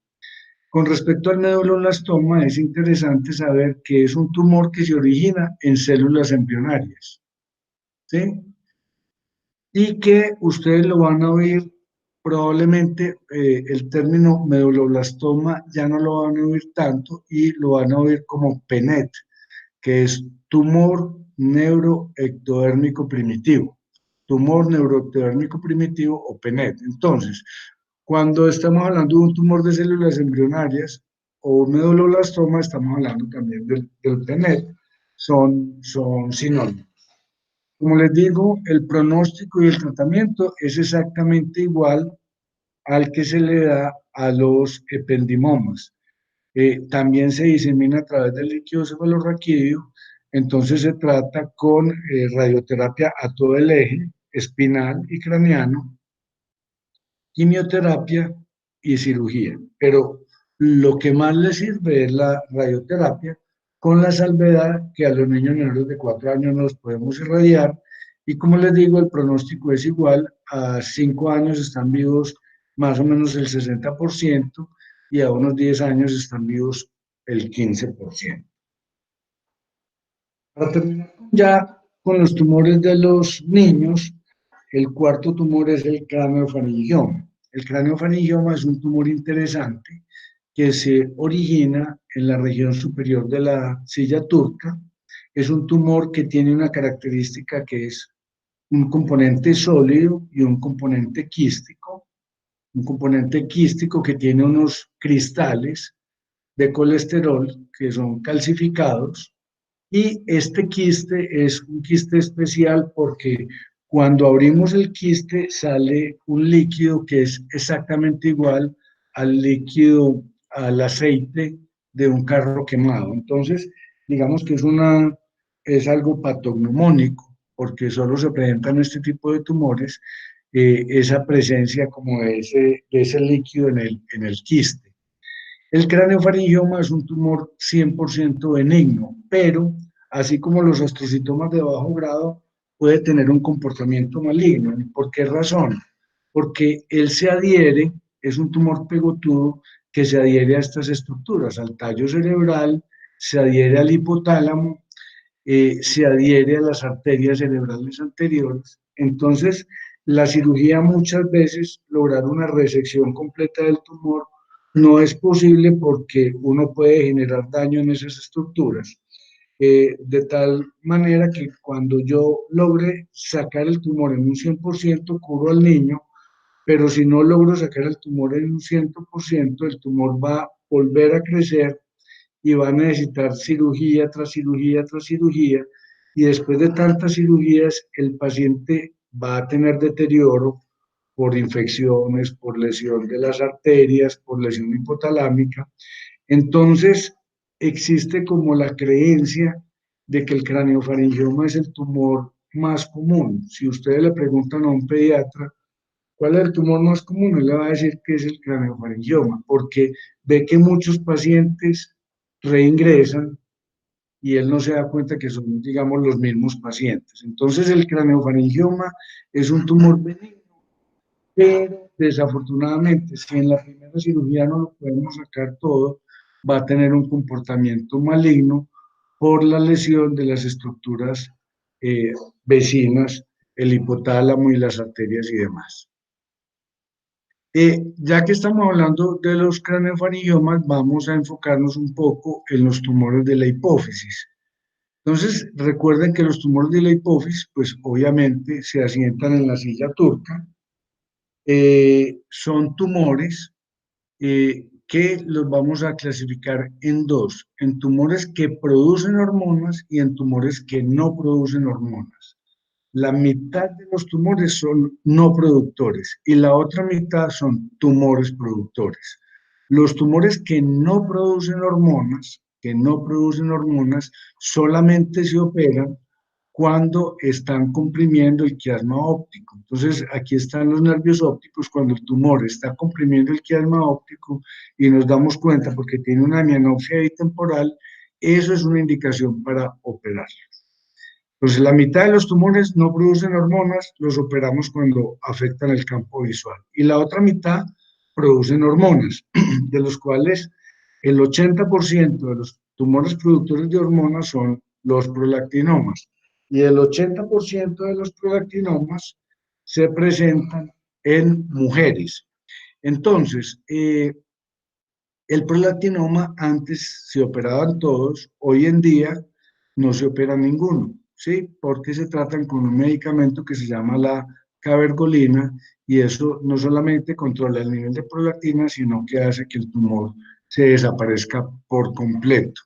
Con respecto al medulloblastoma, es interesante saber que es un tumor que se origina en células embrionarias, ¿sí? Y que ustedes lo van a oír probablemente el término medulloblastoma ya no lo van a oír tanto y lo van a oír como PNET, que es tumor neuroectodérmico primitivo. Tumor neuroectodérmico primitivo o PNET. Entonces, cuando estamos hablando de un tumor de células embrionarias o un medulloblastoma, estamos hablando también del PNET. Son sinónimos. Como les digo, el pronóstico y el tratamiento es exactamente igual al que se le da a los ependimomas. También se disemina a través del líquido cefalorraquídeo, entonces se trata con radioterapia a todo el eje espinal y craneano, quimioterapia y cirugía. Pero lo que más le sirve es la radioterapia, con la salvedad que a los niños menores de 4 años no los podemos irradiar. Y como les digo, el pronóstico es igual. A 5 años están vivos más o menos el 60% y a unos 10 años están vivos el 15%. Para terminar ya con los tumores de los niños, el cuarto tumor es el craneofaringioma. El craneofaringioma es un tumor interesante que se origina en la región superior de la silla turca. Es un tumor que tiene una característica que es un componente sólido y un componente quístico. Un componente quístico que tiene unos cristales de colesterol que son calcificados y este quiste es un quiste especial porque cuando abrimos el quiste sale un líquido que es exactamente igual al líquido, al aceite de un carro quemado. Entonces, digamos que es algo patognomónico porque solo se presentan este tipo de tumores, esa presencia como de ese líquido en el quiste. El craneofaringioma es un tumor 100% benigno, pero así como los astrocitomas de bajo grado, puede tener un comportamiento maligno. ¿Por qué razón? Porque él se adhiere, es un tumor pegotudo que se adhiere a estas estructuras, al tallo cerebral se adhiere al hipotálamo, se adhiere a las arterias cerebrales anteriores. Entonces, la cirugía muchas veces, lograr una resección completa del tumor, no es posible porque uno puede generar daño en esas estructuras. De tal manera que cuando yo logre sacar el tumor en un 100%, curo al niño, pero si no logro sacar el tumor en un 100%, el tumor va a volver a crecer y va a necesitar cirugía tras cirugía tras cirugía, y después de tantas cirugías el paciente va a tener deterioro por infecciones, por lesión de las arterias, por lesión hipotalámica. Entonces, existe como la creencia de que el craneofaringioma es el tumor más común. Si ustedes le preguntan a un pediatra, ¿cuál es el tumor más común? Él le va a decir que es el craneofaringioma, porque ve que muchos pacientes reingresan y él no se da cuenta que son, digamos, los mismos pacientes. Entonces, el craneofaringioma es un tumor benigno, pero desafortunadamente, si en la primera cirugía no lo podemos sacar todo, va a tener un comportamiento maligno por la lesión de las estructuras eh, vecinas, el hipotálamo y las arterias y demás. Ya que estamos hablando de los craneofaringiomas, vamos a enfocarnos un poco en los tumores de la hipófisis. Entonces, recuerden que los tumores de la hipófisis, pues obviamente se asientan en la silla turca. Son tumores que los vamos a clasificar en dos, en tumores que producen hormonas y en tumores que no producen hormonas. La mitad de los tumores son no productores y la otra mitad son tumores productores. Los tumores que no producen hormonas, solamente se operan cuando están comprimiendo el quiasma óptico. Entonces, aquí están los nervios ópticos. Cuando el tumor está comprimiendo el quiasma óptico y nos damos cuenta porque tiene una mianopsia bitemporal, eso es una indicación para operar. Entonces, la mitad de los tumores no producen hormonas, los operamos cuando afectan el campo visual. Y la otra mitad producen hormonas, de los cuales el 80% de los tumores productores de hormonas son los prolactinomas. Y el 80% de los prolactinomas se presentan en mujeres. Entonces, el prolactinoma antes se operaban todos, hoy en día no se opera ninguno, ¿sí? Porque se tratan con un medicamento que se llama la cabergolina y eso no solamente controla el nivel de prolactina, sino que hace que el tumor se desaparezca por completo.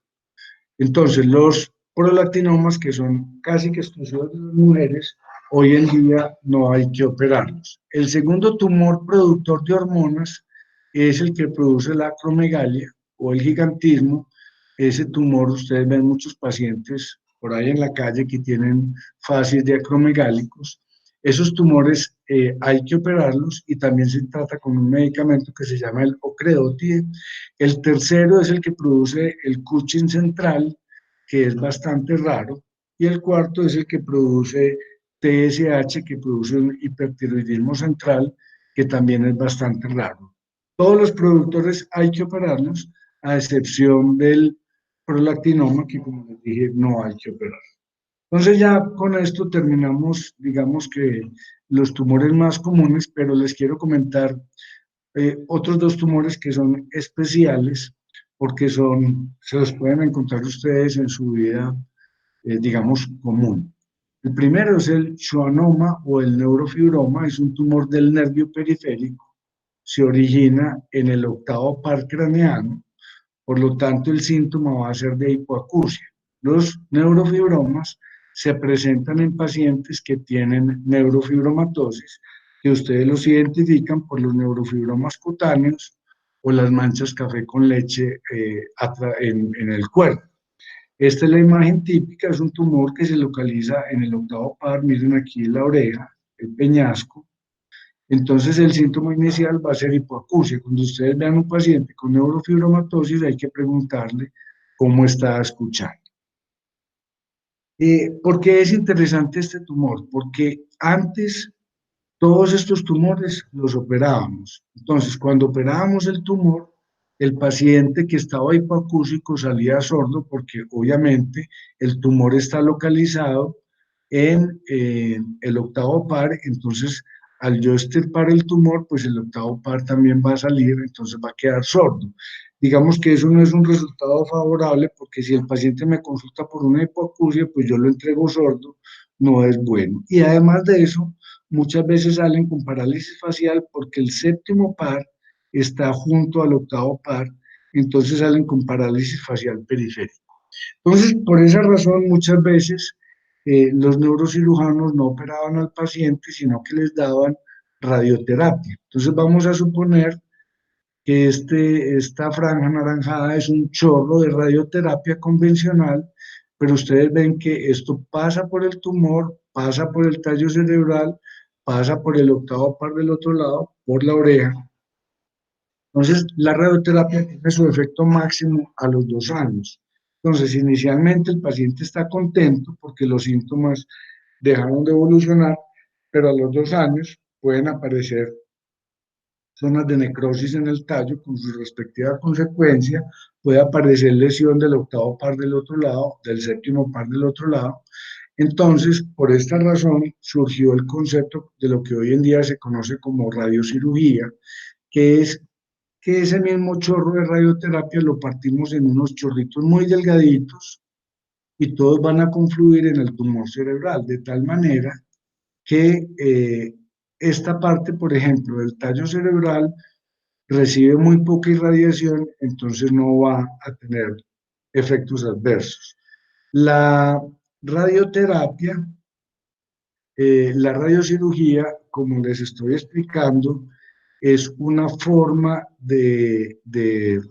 Entonces, los prolactinomas, que son casi que exclusivos de las mujeres, hoy en día no hay que operarlos. El segundo tumor productor de hormonas es el que produce la acromegalia o el gigantismo. Ese tumor, ustedes ven muchos pacientes por ahí en la calle que tienen fases de acromegálicos. Esos tumores hay que operarlos y también se trata con un medicamento que se llama el ocredotide. El tercero es el que produce el Cushing central, que es bastante raro, y el cuarto es el que produce TSH, que produce un hipertiroidismo central, que también es bastante raro. Todos los productores hay que operarlos, a excepción del prolactinoma, que como les dije, no hay que operar. Entonces ya con esto terminamos, digamos que los tumores más comunes, pero les quiero comentar otros dos tumores que son especiales porque se los pueden encontrar ustedes en su vida, digamos, común. El primero es el schwannoma o el neurofibroma, es un tumor del nervio periférico, se origina en el octavo par craneano, por lo tanto el síntoma va a ser de hipoacusia. Los neurofibromas se presentan en pacientes que tienen neurofibromatosis, que ustedes los identifican por los neurofibromas cutáneos o las manchas café con leche en el cuerpo. Esta es la imagen típica, es un tumor que se localiza en el octavo par, miren aquí la oreja, el peñasco. Entonces el síntoma inicial va a ser hipoacusia. Cuando ustedes vean un paciente con neurofibromatosis hay que preguntarle cómo está escuchando. ¿Por qué es interesante este tumor? Porque antes todos estos tumores los operábamos. Entonces, cuando operábamos el tumor, el paciente que estaba hipoacúsico salía sordo porque obviamente el tumor está localizado en el octavo par, entonces al yo extirpar el tumor, pues el octavo par también va a salir, entonces va a quedar sordo. Digamos que eso no es un resultado favorable porque si el paciente me consulta por una hipoacusia, pues yo lo entrego sordo, no es bueno. Y además de eso, muchas veces salen con parálisis facial porque el séptimo par está junto al octavo par, entonces salen con parálisis facial periférica. Entonces, por esa razón, muchas veces los neurocirujanos no operaban al paciente, sino que les daban radioterapia. Entonces, vamos a suponer que esta franja anaranjada es un chorro de radioterapia convencional, pero ustedes ven que esto pasa por el tumor, pasa por el tallo cerebral, pasa por el octavo par del otro lado, por la oreja. Entonces, la radioterapia tiene su efecto máximo a los 2 años. Entonces, inicialmente el paciente está contento porque los síntomas dejaron de evolucionar, pero a los 2 años pueden aparecer zonas de necrosis en el tallo con su respectiva consecuencia, puede aparecer lesión del octavo par del otro lado, del séptimo par del otro lado. Entonces, por esta razón surgió el concepto de lo que hoy en día se conoce como radiocirugía, que es que ese mismo chorro de radioterapia lo partimos en unos chorritos muy delgaditos y todos van a confluir en el tumor cerebral, de tal manera que esta parte, por ejemplo, del tallo cerebral recibe muy poca irradiación, entonces no va a tener efectos adversos. La radioterapia, la radiocirugía, como les estoy explicando, es una forma de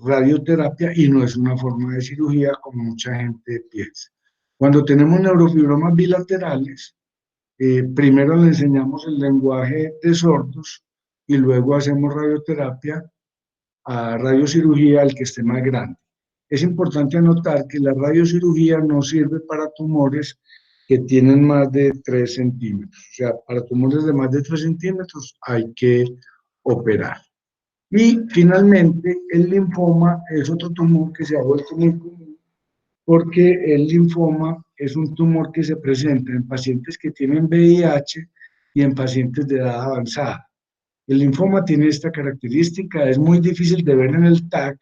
radioterapia y no es una forma de cirugía como mucha gente piensa. Cuando tenemos neurofibromas bilaterales, primero le enseñamos el lenguaje de sordos y luego hacemos radioterapia a radiocirugía al que esté más grande. Es importante anotar que la radiocirugía no sirve para tumores que tienen más de 3 centímetros. O sea, para tumores de más de 3 centímetros hay que operar. Y finalmente, el linfoma es otro tumor que se ha vuelto muy común porque el linfoma es un tumor que se presenta en pacientes que tienen VIH y en pacientes de edad avanzada. El linfoma tiene esta característica, es muy difícil de ver en el TAC,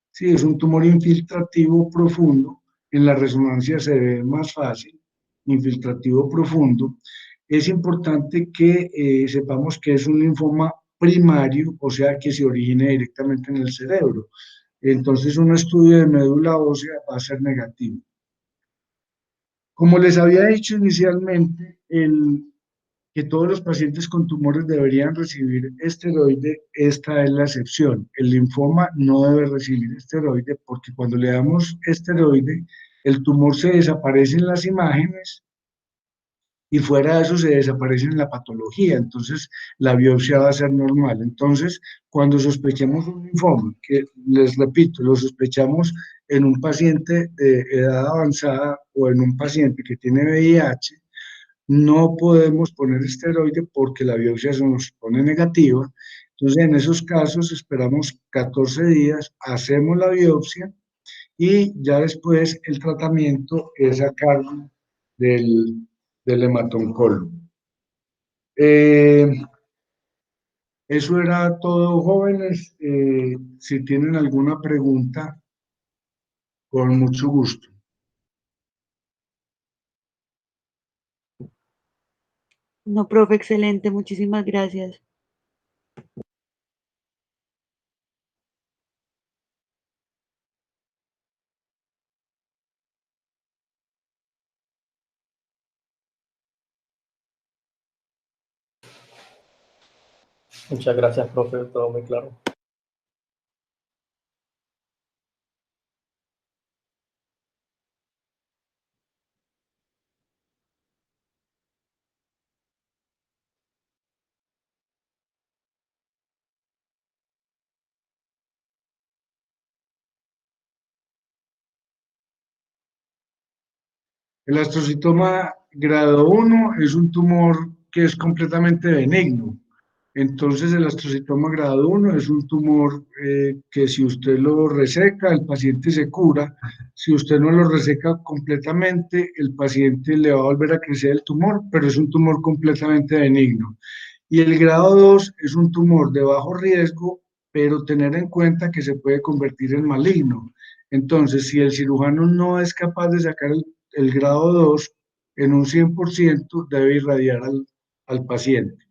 sí, es un tumor infiltrativo profundo, en la resonancia se ve más fácil, infiltrativo profundo. Es importante que sepamos que es un linfoma primario, o sea, que se origina directamente en el cerebro. Entonces, un estudio de médula ósea va a ser negativo. Como les había dicho inicialmente, que todos los pacientes con tumores deberían recibir esteroide, esta es la excepción. El linfoma no debe recibir esteroide porque cuando le damos esteroide, el tumor se desaparece en las imágenes y fuera de eso se desaparece en la patología, entonces la biopsia va a ser normal. Entonces, cuando sospechemos un linfoma, que les repito, lo sospechamos en un paciente de edad avanzada o en un paciente que tiene VIH, no podemos poner esteroide porque la biopsia se nos pone negativa. Entonces, en esos casos esperamos 14 días, hacemos la biopsia y ya después el tratamiento es a cargo del hematoncólogo. Eh, Eso era todo, jóvenes. Si tienen alguna pregunta, con mucho gusto. No, profe, excelente, muchísimas gracias. Muchas gracias, profe, todo muy claro. El astrocitoma grado 1 es un tumor que es completamente benigno. Entonces, el astrocitoma grado 1 es un tumor que si usted lo reseca, el paciente se cura. Si usted no lo reseca completamente, el paciente le va a volver a crecer el tumor, pero es un tumor completamente benigno. Y el grado 2 es un tumor de bajo riesgo, pero tener en cuenta que se puede convertir en maligno. Entonces, si el cirujano no es capaz de sacar el grado 2 en un 100%, debe irradiar al paciente.